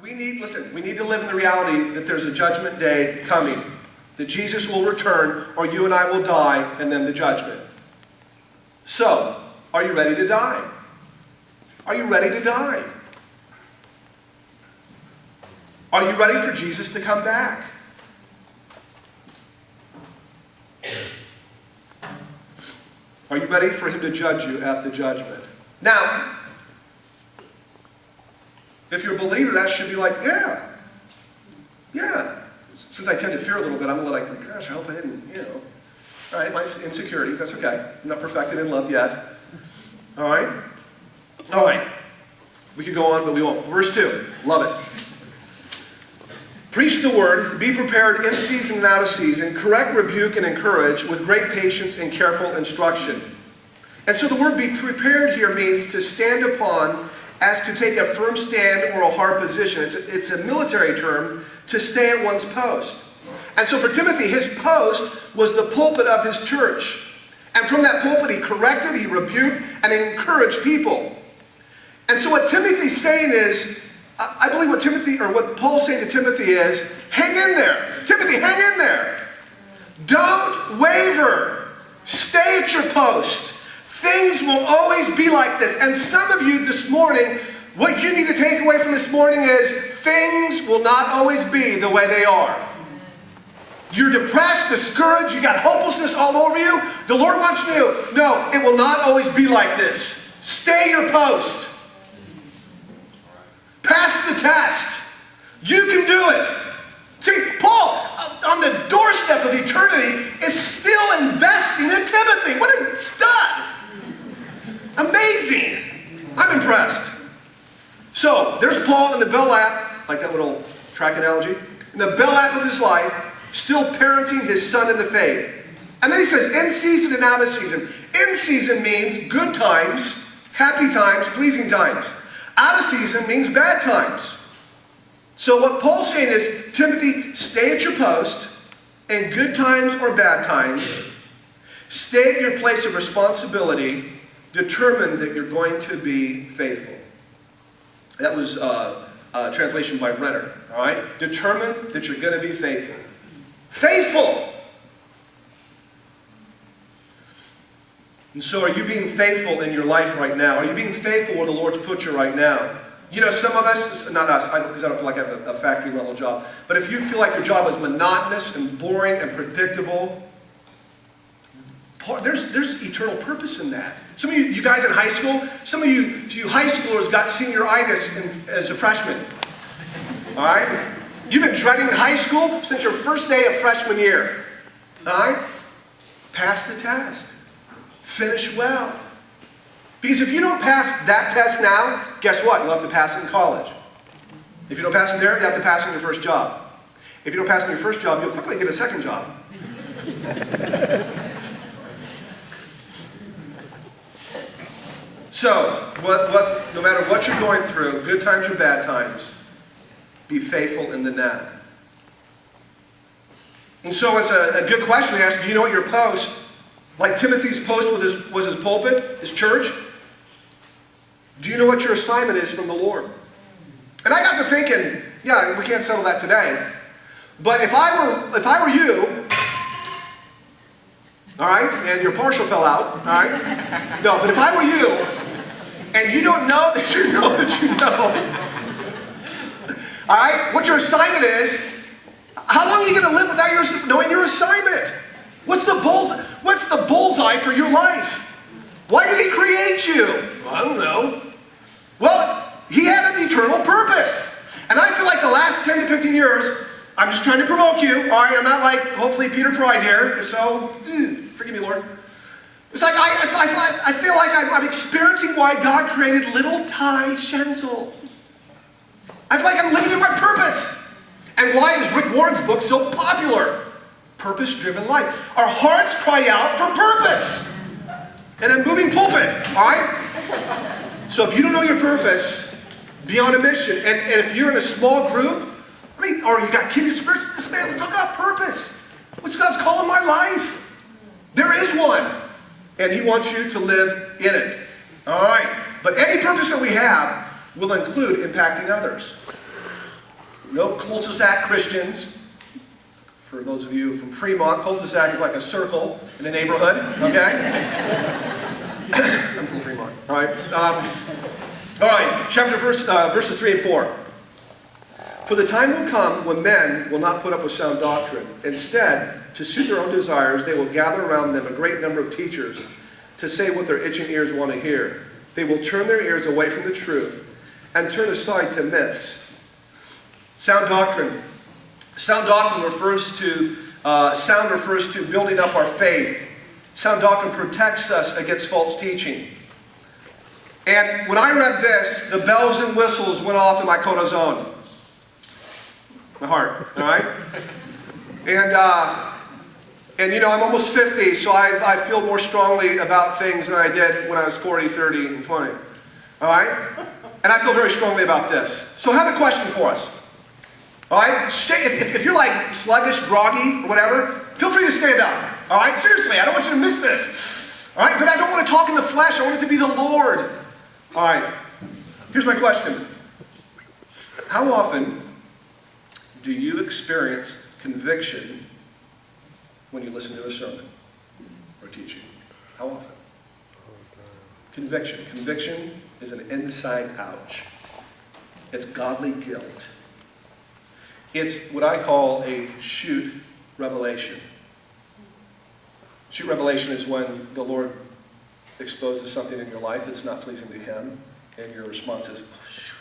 We need to live in the reality that there's a judgment day coming. That Jesus will return, or you and I will die, and then the judgment. So, are you ready to die? Are you ready to die? Are you ready for Jesus to come back? Are you ready for him to judge you at the judgment? Now, if you're a believer, that should be like, yeah. Since I tend to fear a little bit, I'm a little like, gosh, I hope I didn't, All right, my insecurities, that's okay. I'm not perfected in love yet. All right. We could go on, but we won't. Verse 2, love it. Preach the word, be prepared in season and out of season, correct, rebuke, and encourage with great patience and careful instruction. And so the word be prepared here means to stand upon, as to take a firm stand or a hard position. It's a military term, to stay at one's post. And so for Timothy, his post was the pulpit of his church. And from that pulpit, he corrected, he rebuked, and he encouraged people. And so what Timothy's saying is, I believe what Paul's saying to Timothy is, hang in there. Timothy, hang in there. Don't waver. Stay at your post. Things will always be like this. And some of you this morning, what you need to take away from this morning is, things will not always be the way they are. You're depressed, discouraged, you got hopelessness all over you. The Lord wants you to know, it will not always be like this. Stay your post. Pass the test. You can do it. See, Paul, on the doorstep of eternity, is still investing in Timothy. What a stud. Amazing. I'm impressed. So, there's Paul in the bell lap, like that little track analogy, in the bell lap of his life, still parenting his son in the faith. And then he says, in season and out of season. In season means good times, happy times, pleasing times. Out of season means bad times. So what Paul's saying is, Timothy, stay at your post, in good times or bad times. Stay at your place of responsibility, determined that you're going to be faithful. That was a translation by Renner. All right? Determined that you're going to be faithful. Faithful! And so are you being faithful in your life right now? Are you being faithful where the Lord's put you right now? You know, some of us, not us, because I don't feel like I have a factory level job, but if you feel like your job is monotonous and boring and predictable, there's eternal purpose in that. Some of you guys in high school, some of you high schoolers got senioritis as a freshman. All right? You've been dreading high school since your first day of freshman year. All right? Pass the test. Finish well. Because if you don't pass that test now, guess what? You'll have to pass it in college. If you don't pass it there, you have to pass it in your first job. If you don't pass it in your first job, you'll quickly get a second job. So, no matter what you're going through, good times or bad times, be faithful in the net. And so it's a good question to ask, do you know what your post, like Timothy's post was his pulpit, his church? Do you know what your assignment is from the Lord? And I got to thinking, yeah, we can't settle that today. But if I were you, all right, and your partial fell out, all right? No, but if I were you, and you don't know that you know that you know, all right, what your assignment is, how long are you going to live without knowing your assignment? What's the bullseye for your life? Why did he create you? Well, I don't know. Well, he had an eternal purpose. And I feel like the last 10 to 15 years, I'm just trying to provoke you. All right, I'm not like, hopefully, Peter Pride here. So, forgive me, Lord. It's like I feel like I'm experiencing why God created little Ty Schenzel. I feel like I'm living in my purpose. And why is Rick Warren's book so popular? Purpose-driven life. Our hearts cry out for purpose. And a moving pulpit, all right? So if you don't know your purpose, be on a mission. And if you're in a small group, or you got kindred spirits, this man's talking about purpose. What's God's call in my life? There is one. And he wants you to live in it. All right? But any purpose that we have will include impacting others. No cul-de-sac Christians. For those of you from Fremont, cul-de-sac is like a circle in a neighborhood, okay? I'm from Fremont, all right? Verses 3 and 4. For the time will come when men will not put up with sound doctrine. Instead, to suit their own desires, they will gather around them a great number of teachers to say what their itching ears want to hear. They will turn their ears away from the truth and turn aside to myths. Sound doctrine. Sound doctrine refers to building up our faith. Sound doctrine protects us against false teaching. And when I read this, the bells and whistles went off in my corazon. My heart, all right? And you know, I'm almost 50, so I feel more strongly about things than I did when I was 40, 30, and 20. All right? And I feel very strongly about this. So I have a question for us. All right? If you're like sluggish, groggy, or whatever, feel free to stand up. All right? Seriously, I don't want you to miss this. All right? But I don't want to talk in the flesh. I want it to be the Lord. All right. Here's my question. How often do you experience conviction when you listen to a sermon or teaching? How often? Conviction. Conviction is an inside ouch. It's godly guilt. It's what I call a shoot revelation. Shoot revelation is when the Lord exposes something in your life that's not pleasing to Him, and your response is, oh, shoot.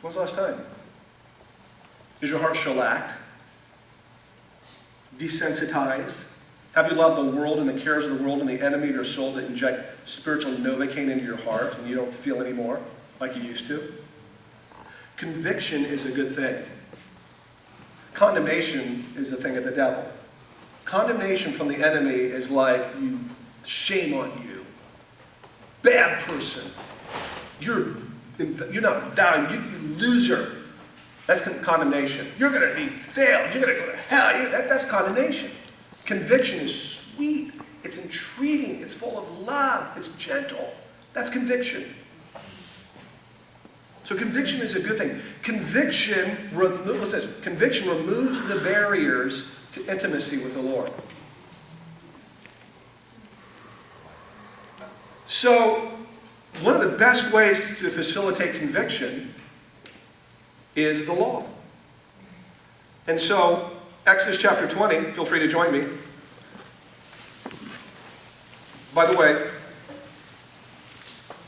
When was the last time? Is your heart shellacked? Desensitized? Have you loved the world and the cares of the world and the enemy of your soul that inject spiritual Novocaine into your heart and you don't feel anymore like you used to? Conviction is a good thing. Condemnation is the thing of the devil. Condemnation from the enemy is like, shame on you. Bad person. You're not valued. You loser. That's condemnation. You're going to be failed. You're going to go to hell. That's condemnation. Conviction is sweet. It's entreating. It's full of love. It's gentle. That's conviction. So conviction is a good thing. Conviction removes the barriers to intimacy with the Lord. So one of the best ways to facilitate conviction is the law. And so, Exodus chapter 20, feel free to join me. By the way,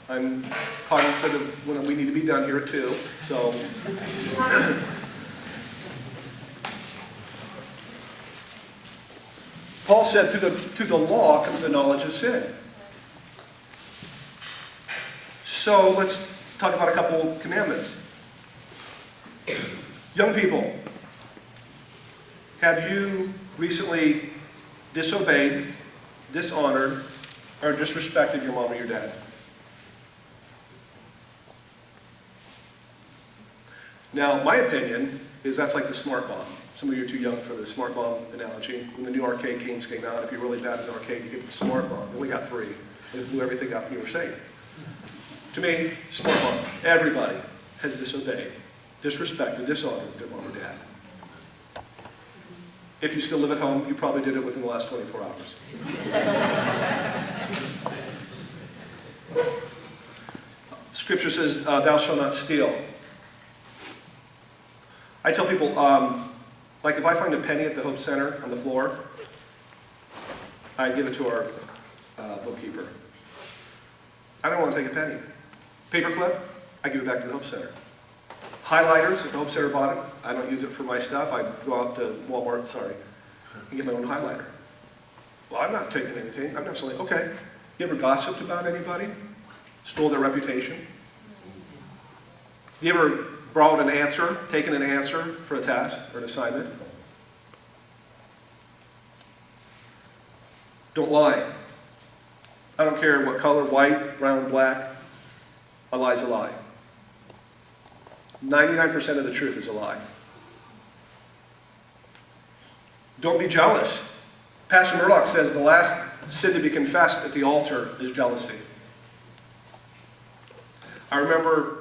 I'm cognizant of when we need to be done here too, so. Paul said through the law comes the knowledge of sin. So let's talk about a couple commandments. Young people, have you recently disobeyed, dishonored, or disrespected your mom or your dad? Now, my opinion is that's like the smart bomb. Some of you are too young for the smart bomb analogy. When the new arcade games came out, if you're really bad at an arcade, you get the smart bomb. We got 3. It blew everything up and you were safe. To me, smart bomb. Everybody has disobeyed, disrespected, dishonored their mom or dad. If you still live at home, you probably did it within the last 24 hours. Scripture says, thou shalt not steal. I tell people, like if I find a penny at the Hope Center on the floor, I give it to our bookkeeper. I don't want to take a penny. Paperclip, I give it back to the Hope Center. Highlighters, if the Hope Center bought it, I don't use it for my stuff. I go out to Walmart, and get my own highlighter. Well, I'm not taking anything. I'm not selling. Okay. You ever gossiped about anybody? Stole their reputation? You ever borrowed an answer, taken an answer for a task or an assignment? Don't lie. I don't care what color, white, brown, black. A lie's a lie. 99% of the truth is a lie. Don't be jealous. Pastor Murdoch says the last sin to be confessed at the altar is jealousy. I remember